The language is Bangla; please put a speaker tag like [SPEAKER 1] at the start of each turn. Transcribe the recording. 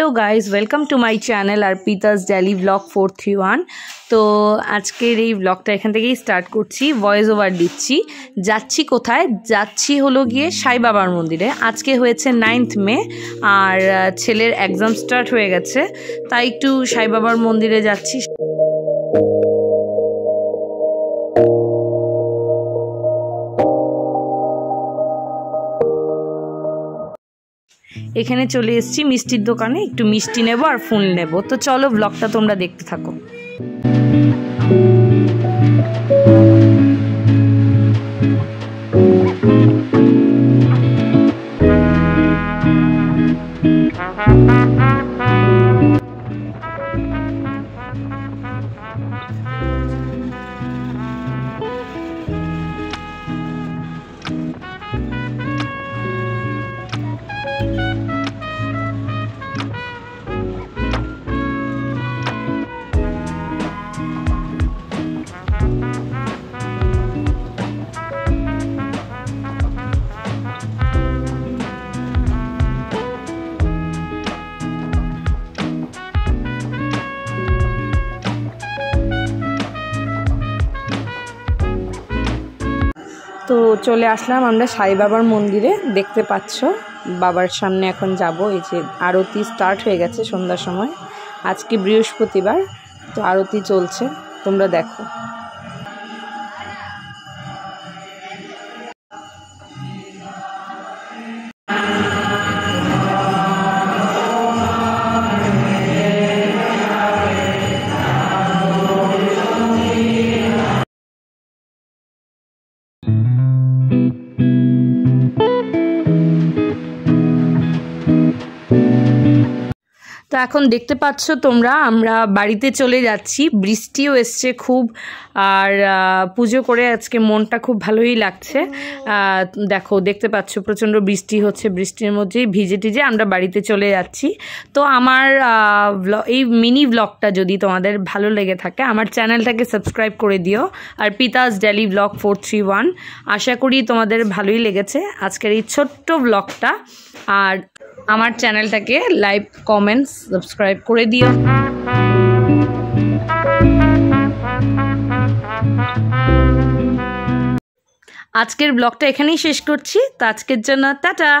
[SPEAKER 1] Hello guys welcome to my channel Arpita's daily vlog 431। तो आजकेर এই ব্লগটা এখান থেকেই স্টার্ট করছি, ভয়েস ওভার দিচ্ছি। যাচ্ছি কোথায়? যাচ্ছি হলো গিয়ে সাই বাবার মন্দিরে। আজকে হয়েছে 9th মে আর ছেলের এক্সাম স্টার্ট হয়ে গেছে, তাই একটু সাই বাবার মন্দিরে যাচ্ছি। এখানে চলে এসেছি মিষ্টির দোকানে, একটু মিষ্টি নেব আর ফুল নেব। তো চলো ব্লগটা তোমরা দেখতে থাকো। তো চলে আসলাম আমরা সাই বাবার মন্দিরে, দেখতে পাচ্ছ বাবার সামনে এখন যাব। এই যে আরতি স্টার্ট হয়ে গেছে সন্ধ্যার সময়, আজকে বৃহস্পতিবার, তো আরতি চলছে, তোমরা দেখো। তো এখন দেখতে পাচ্ছ তোমরা আমরা বাড়িতে চলে যাচ্ছি, বৃষ্টিও এসছে খুব, আর পুজো করে আজকে মনটা খুব ভালোই লাগছে। দেখো দেখতে পাচ্ছ প্রচণ্ড বৃষ্টি হচ্ছে, বৃষ্টির মধ্যেই ভিজে টিজে আমরা বাড়িতে চলে যাচ্ছি। তো আমার এই মিনি ব্লগটা যদি তোমাদের ভালো লেগে থাকে আমার চ্যানেলটাকে সাবস্ক্রাইব করে দিও, অর্পিতাস ডেলি ব্লগ 431। আশা করি তোমাদের ভালোই লেগেছে আজকের এই ছোট্ট ব্লগটা, আর আমার চ্যানেলটাকে লাইক কমেন্টস সাবস্ক্রাইব করে দিও। আজকের ব্লগটা এখানেই শেষ করছি, তো আজকের জন্য টাটা।